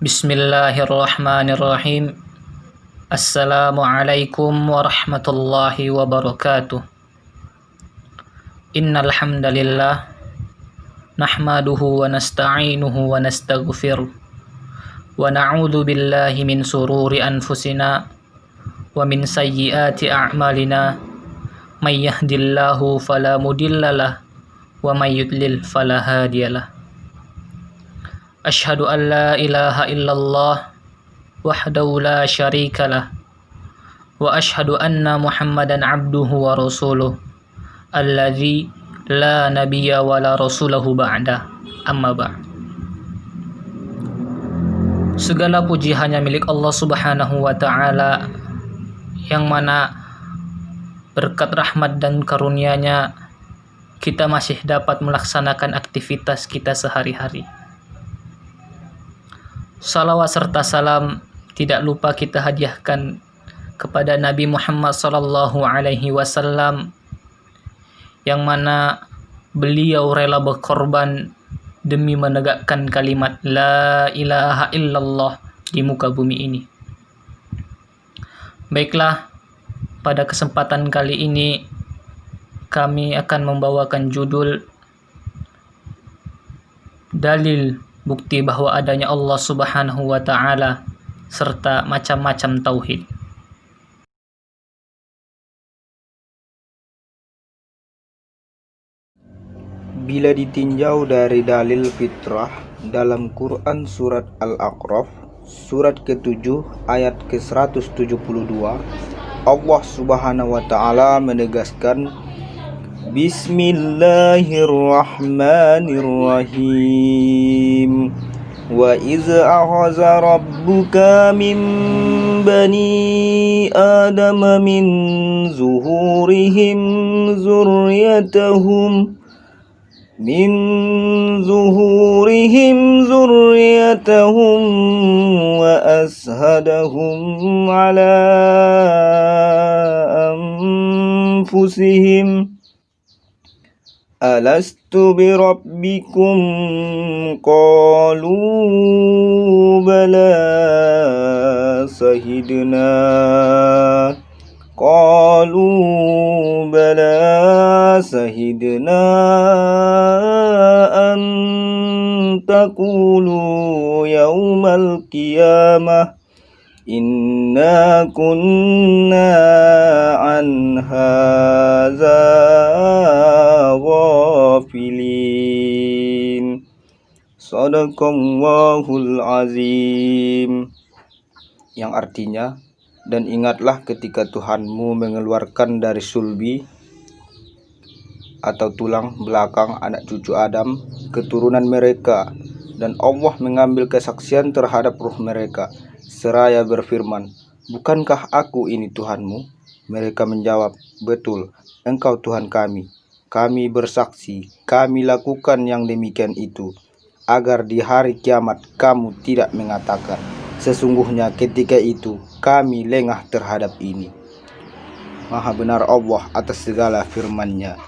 Bismillahirrahmanirrahim. Assalamualaikum warahmatullahi wabarakatuh. Innal hamdalillah nahmaduhu wa nasta'inuhu wa nastaghfiruh wa na'udzu billahi min sururi anfusina wa min sayyiati a'malina may yahdihillahu fala mudhillalah wa may yudlil fala hadiyalah. Asyhadu an la ilaha illallah wahdahu la syarikalah wa asyhadu anna Muhammadan abduhu wa rasuluh alladzi la nabiyya wa la rasulahu ba'da, amma ba'd. Segala puji hanya milik Allah Subhanahu wa taala, yang mana berkat rahmat dan karunia-Nya kita masih dapat melaksanakan aktivitas kita sehari-hari. Salawat serta salam tidak lupa kita hadiahkan kepada Nabi Muhammad sallallahu alaihi wasallam, yang mana beliau rela berkorban demi menegakkan kalimat la ilaha illallah di muka bumi ini. Baiklah, pada kesempatan kali ini kami akan membawakan judul dalil bukti bahwa adanya Allah Subhanahu wa taala serta macam-macam tauhid. Bila ditinjau dari dalil fitrah dalam Quran surat Al-A'raf surat ke-7 ayat ke-172, Allah Subhanahu wa taala menegaskan, Bismillahirrahmanirrahim. Wa iz akhadha rabbuka min bani adama min zuhurihim zurriyatahum wa ashhadahum ala anfusihim alastu birabbikum qalu bala sahidna an taqulu yawmal qiyamah inna kunna an hadza ghafilin. Shadaqallahul azim. Yang artinya, dan ingatlah ketika Tuhanmu mengeluarkan dari sulbi atau tulang belakang anak cucu Adam keturunan mereka, dan Allah mengambil kesaksian terhadap ruh mereka seraya berfirman, bukankah aku ini Tuhanmu? Mereka menjawab, betul, engkau Tuhan kami. Kami bersaksi, kami lakukan yang demikian itu, agar di hari kiamat kamu tidak mengatakan, sesungguhnya ketika itu kami lengah terhadap ini. Maha benar Allah atas segala firman-Nya.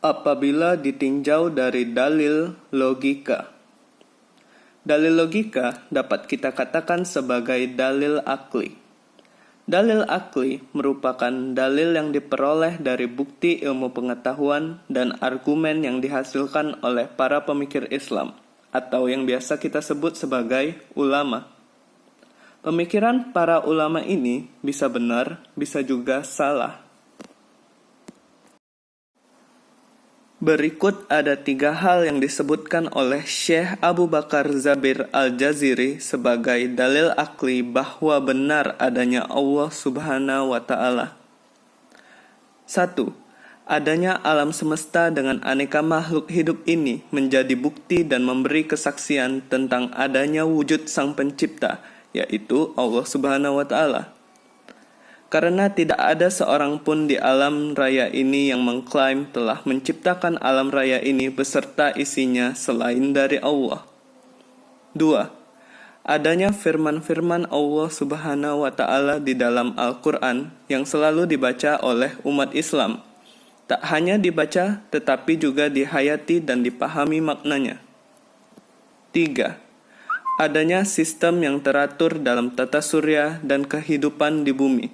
Apabila ditinjau dari dalil logika. Dalil logika dapat kita katakan sebagai dalil akli. Dalil akli merupakan dalil yang diperoleh dari bukti ilmu pengetahuan dan argumen yang dihasilkan oleh para pemikir Islam, atau yang biasa kita sebut sebagai ulama. Pemikiran para ulama ini bisa benar, bisa juga salah. Berikut ada 3 hal yang disebutkan oleh Syekh Abu Bakar Zabir Al-Jaziri sebagai dalil akli bahwa benar adanya Allah Subhanahu wa ta'ala. 1. Adanya alam semesta dengan aneka makhluk hidup ini menjadi bukti dan memberi kesaksian tentang adanya wujud Sang Pencipta, yaitu Allah Subhanahu wa ta'ala. Karena tidak ada seorang pun di alam raya ini yang mengklaim telah menciptakan alam raya ini beserta isinya selain dari Allah. 2. Adanya firman-firman Allah Subhanahu wa ta'ala di dalam Al-Quran yang selalu dibaca oleh umat Islam. Tak hanya dibaca, tetapi juga dihayati dan dipahami maknanya. 3. adanya sistem yang teratur dalam tata surya dan kehidupan di bumi,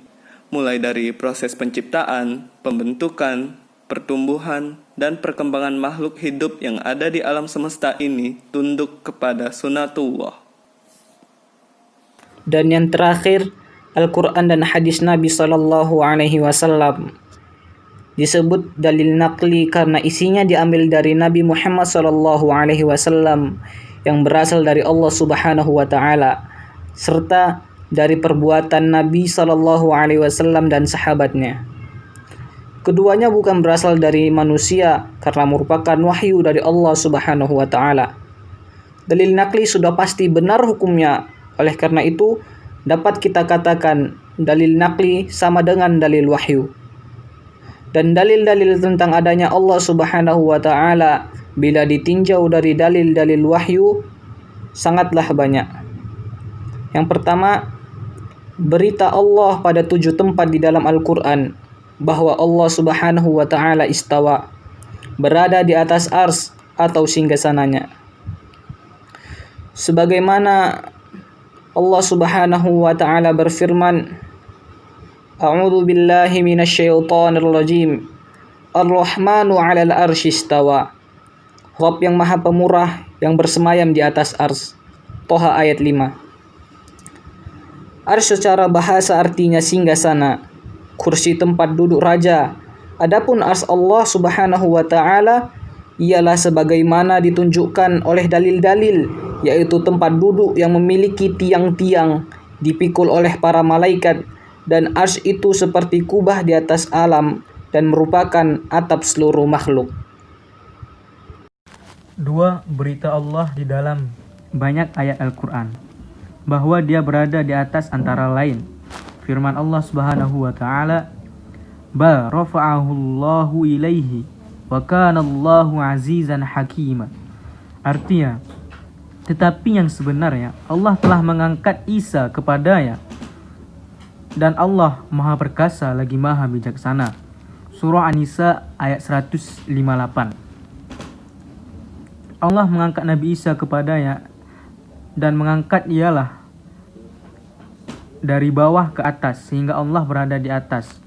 mulai dari proses penciptaan, pembentukan, pertumbuhan, dan perkembangan makhluk hidup yang ada di alam semesta ini tunduk kepada sunatullah. Dan yang terakhir, Al-Quran dan hadis Nabi Sallallahu Alaihi Wasallam disebut dalil nakli karena isinya diambil dari Nabi Muhammad Sallallahu Alaihi Wasallam yang berasal dari Allah Subhanahu Wa Taala serta dari perbuatan Nabi Sallallahu Alaihi Wasallam dan sahabatnya. Keduanya bukan berasal dari manusia karena merupakan wahyu dari Allah Subhanahu Wa Taala. Dalil nakli sudah pasti benar hukumnya. Oleh karena itu, dapat kita katakan dalil nakli sama dengan dalil wahyu. Dan dalil-dalil tentang adanya Allah Subhanahu wa taala bila ditinjau dari dalil-dalil wahyu sangatlah banyak. Yang pertama, berita Allah pada 7 tempat di dalam Al-Qur'an bahwa Allah Subhanahu wa taala istawa, berada di atas ars atau singgasananya. Sebagaimana Allah Subhanahu wa taala berfirman, A'udzu billahi minasyaitonir rajim. Ar-Rahmanu 'alal arsy istawa. Rabb yang Maha Pemurah yang bersemayam di atas ars. Toha ayat 5. Ars secara bahasa artinya singgasana, kursi tempat duduk raja. Adapun ars Allah Subhanahu wa taala ialah sebagaimana ditunjukkan oleh dalil-dalil, yaitu tempat duduk yang memiliki tiang-tiang dipikul oleh para malaikat, dan ars itu seperti kubah di atas alam dan merupakan atap seluruh makhluk. 2. Berita Allah di dalam banyak ayat Al-Quran bahwa Dia berada di atas antara lain firman Allah Subhanahu wa taala, "Bal rafa'ahu Allahu ilaihi wa kana Allahu azizan hakima." Artinya, tetapi yang sebenarnya Allah telah mengangkat Isa kepadanya dan Allah Maha Perkasa lagi Maha Bijaksana. Surah An-Nisa ayat 158. Allah mengangkat Nabi Isa kepadanya dan mengangkat ialah dari bawah ke atas sehingga Allah berada di atas.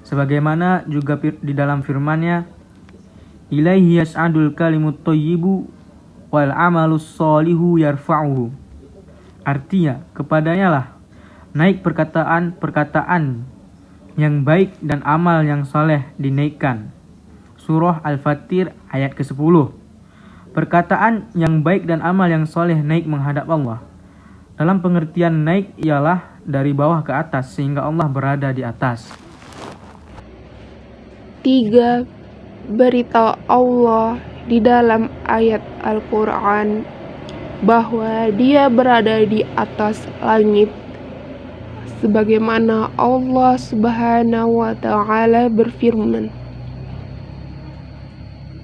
Sebagaimana juga di dalam firman-Nya, "Ilaihi yas'adul kalimut thayyibu wal amalus sholihu yarfa'uhu." Artinya, kepadanya lah naik perkataan yang baik dan amal yang soleh dinaikkan. Surah Al-Fatir ayat ke-10. Perkataan yang baik dan amal yang soleh naik menghadap Allah. Dalam pengertian naik ialah dari bawah ke atas sehingga Allah berada di atas. 3. Berita Allah di dalam ayat Al-Quran bahwa Dia berada di atas langit, sebagaimana Allah Subhanahu wa taala berfirman,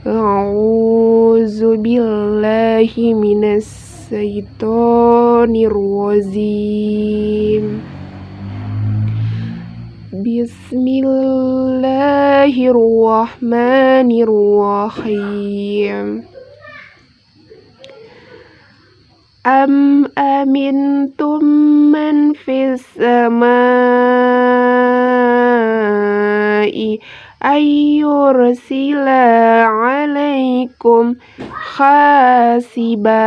A'udzu billahi minas syaitonir rajim. Bismillahirrahmanirrahim. Am amintum man fis samai ayyursila alaikum hasiba.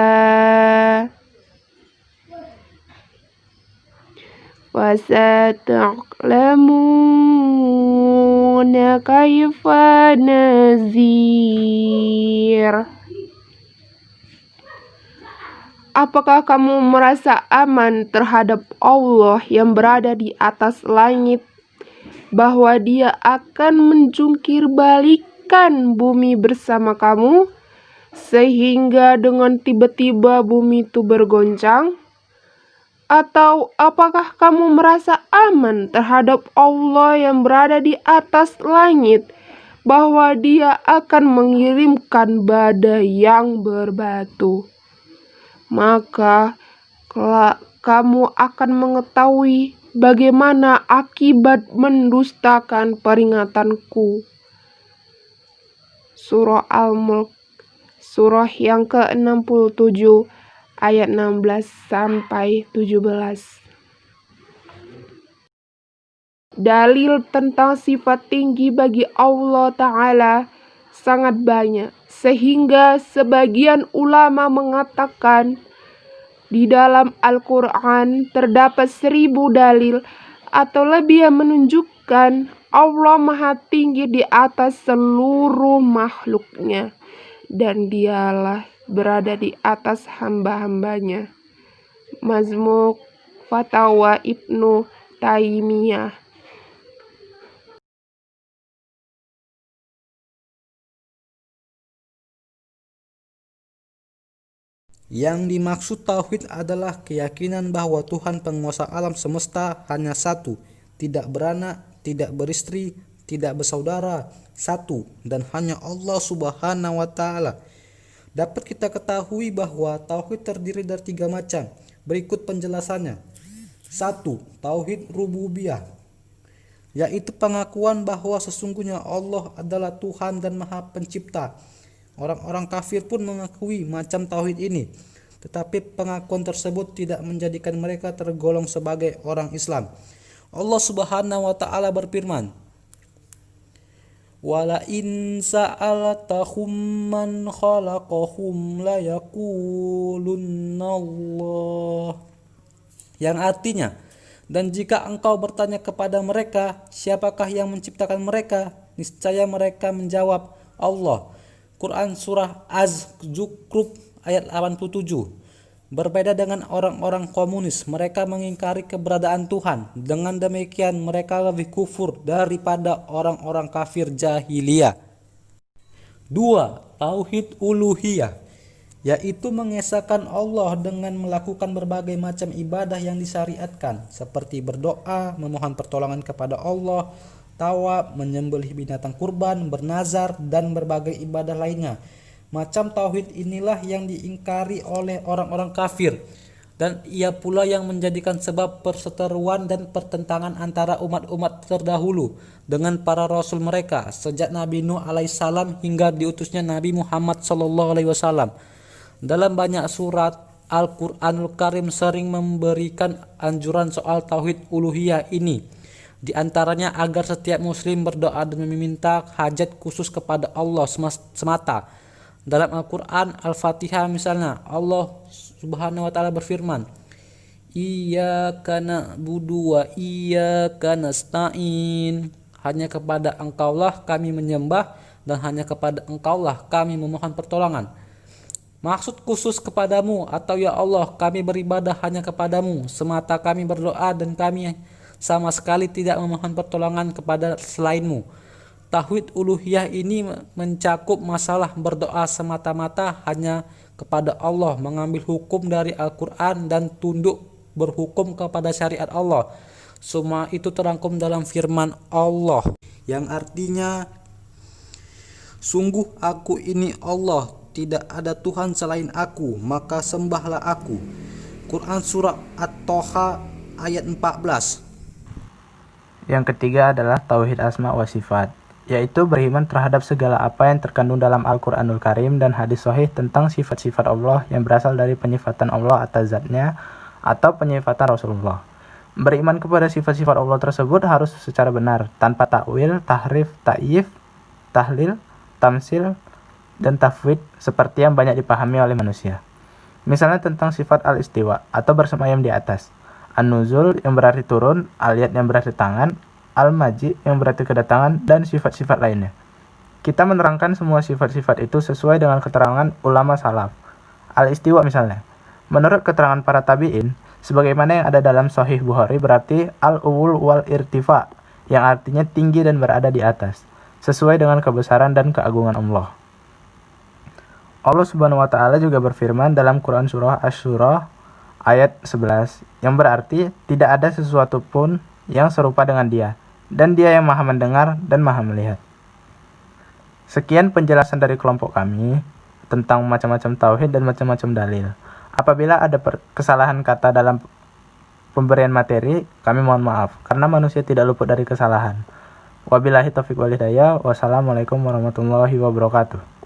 Wasata'lamuna kaifa nazir. Apakah kamu merasa aman terhadap Allah yang berada di atas langit, bahwa Dia akan menjungkir balikan bumi bersama kamu, sehingga dengan tiba-tiba bumi itu bergoncang? Atau apakah kamu merasa aman terhadap Allah yang berada di atas langit, bahwa Dia akan mengirimkan badai yang berbatu? Maka kelak kamu akan mengetahui bagaimana akibat mendustakan peringatanku. Surah Al-Mulk, surah yang ke-67, ayat 16 sampai 17. Dalil tentang sifat tinggi bagi Allah Ta'ala sangat banyak, sehingga sebagian ulama mengatakan di dalam Al-Quran terdapat 1000 dalil atau lebih yang menunjukkan Allah Maha Tinggi di atas seluruh makhluknya, dan dialah berada di atas hamba-hambanya. Majmu' Fatawa Ibnu Taimiyah. Yang dimaksud tauhid adalah keyakinan bahwa Tuhan penguasa alam semesta hanya satu, tidak beranak, tidak beristri, tidak bersaudara, satu, dan hanya Allah Subhanahu wa Ta'ala. Dapat kita ketahui bahwa tauhid terdiri dari 3 macam. Berikut penjelasannya. 1. Tauhid rububiyah, yaitu pengakuan bahwa sesungguhnya Allah adalah Tuhan dan Maha Pencipta. Orang-orang kafir pun mengakui macam tauhid ini, tetapi pengakuan tersebut tidak menjadikan mereka tergolong sebagai orang Islam. Allah Subhanahu wa Ta'ala berfirman, "Wala in sa'alatahum man khalaqahum la yaqulunallah." Yang artinya, dan jika engkau bertanya kepada mereka, siapakah yang menciptakan mereka? Niscaya mereka menjawab, Allah. Quran Surah Az-Zukhruf ayat 87. Berbeda dengan orang-orang komunis, mereka mengingkari keberadaan Tuhan. Dengan demikian mereka lebih kufur daripada orang-orang kafir jahiliyah. 2. Tauhid uluhiyah, yaitu mengesahkan Allah dengan melakukan berbagai macam ibadah yang disyariatkan, seperti berdoa, memohon pertolongan kepada Allah, tawaf, menyembelih binatang kurban, bernazar, dan berbagai ibadah lainnya. Macam tauhid inilah yang diingkari oleh orang-orang kafir, dan ia pula yang menjadikan sebab perseteruan dan pertentangan antara umat-umat terdahulu dengan para rasul mereka sejak Nabi Nuh alaihissalam hingga diutusnya Nabi Muhammad sallallahu alaihi wasallam. Dalam banyak surat Al-Qur'anul Karim sering memberikan anjuran soal tauhid uluhiyah ini. Di antaranya agar setiap muslim berdoa dan meminta hajat khusus kepada Allah semata. Dalam Al-Quran Al-Fatihah misalnya, Allah Subhanahu wa Ta'ala berfirman, "Iyyaka na'budu wa iyyaka nasta'in." Hanya kepada Engkaulah kami menyembah dan hanya kepada Engkaulah kami memohon pertolongan. Maksud khusus kepadamu atau ya Allah kami beribadah hanya kepadamu semata, kami berdoa dan kami sama sekali tidak memohon pertolongan kepada selainmu. Tauhid uluhiyah ini mencakup masalah berdoa semata-mata hanya kepada Allah, mengambil hukum dari Al-Quran dan tunduk berhukum kepada syariat Allah. Semua itu terangkum dalam firman Allah yang artinya, "Sungguh aku ini Allah, tidak ada Tuhan selain aku, maka sembahlah aku." Quran Surah At-Toha ayat 14. Yang ketiga adalah tauhid asma wa sifat, yaitu beriman terhadap segala apa yang terkandung dalam Al-Quranul Karim dan hadis sahih tentang sifat-sifat Allah yang berasal dari penyifatan Allah atas zatnya atau penyifatan Rasulullah. Beriman kepada sifat-sifat Allah tersebut harus secara benar, tanpa takwil, tahrif, ta'yif, tahlil, tamsil, dan tafwid seperti yang banyak dipahami oleh manusia. Misalnya tentang sifat al-istiwa atau bersemayam di atas, an-nuzul yang berarti turun, al-yad yang berarti tangan, al-maji yang berarti kedatangan, dan sifat-sifat lainnya. Kita menerangkan semua sifat-sifat itu sesuai dengan keterangan ulama salaf. Al-istiwa misalnya, menurut keterangan para tabi'in, sebagaimana yang ada dalam Sahih Bukhari berarti al-uwul wal irtifa, yang artinya tinggi dan berada di atas, sesuai dengan kebesaran dan keagungan Allah. Allah Subhanahu wa Ta'ala juga berfirman dalam Quran Surah Asy-Syura ayat 11, yang berarti tidak ada sesuatu pun yang serupa dengan Dia, dan Dia yang Maha mendengar dan Maha melihat. Sekian penjelasan dari kelompok kami tentang macam-macam tauhid dan macam-macam dalil. Apabila ada kesalahan kata dalam pemberian materi, kami mohon maaf, karena manusia tidak luput dari kesalahan. Wabillahi taufiq wal hidayah. Wassalamualaikum warahmatullahi wabarakatuh.